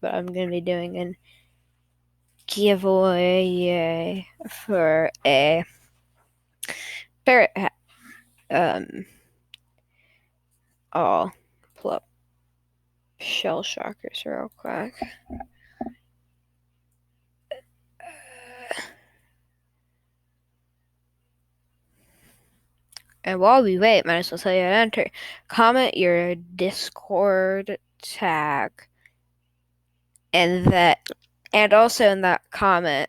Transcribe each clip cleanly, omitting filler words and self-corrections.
but I'm going to be doing an giveaway for a Parrot hat. I'll pull up shell shockers real quick. And while we wait, might as well tell you how to enter. Comment your Discord tag, and also in that comment,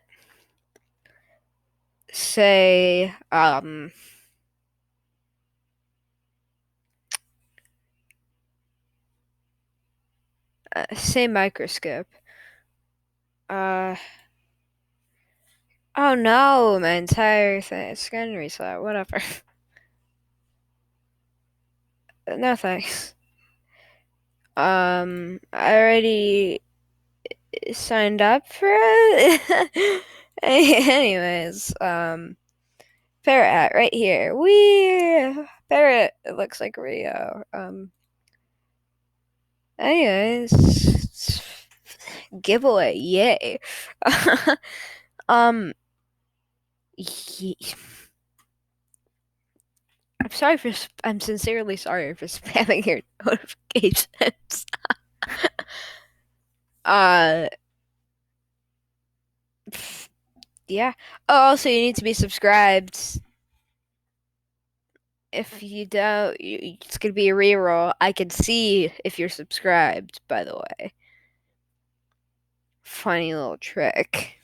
say say microscope. Oh no, my entire thing is gonna reset. Whatever. No thanks. I already signed up for it. Anyways, Parrot hat right here. Parrot. It looks like Rio. Anyways, giveaway, yay. um, I'm sincerely sorry for spamming your notifications. uh, yeah. Oh, also, you need to be subscribed. If you don't, it's gonna be a reroll. I can see if you're subscribed, by the way. Funny little trick.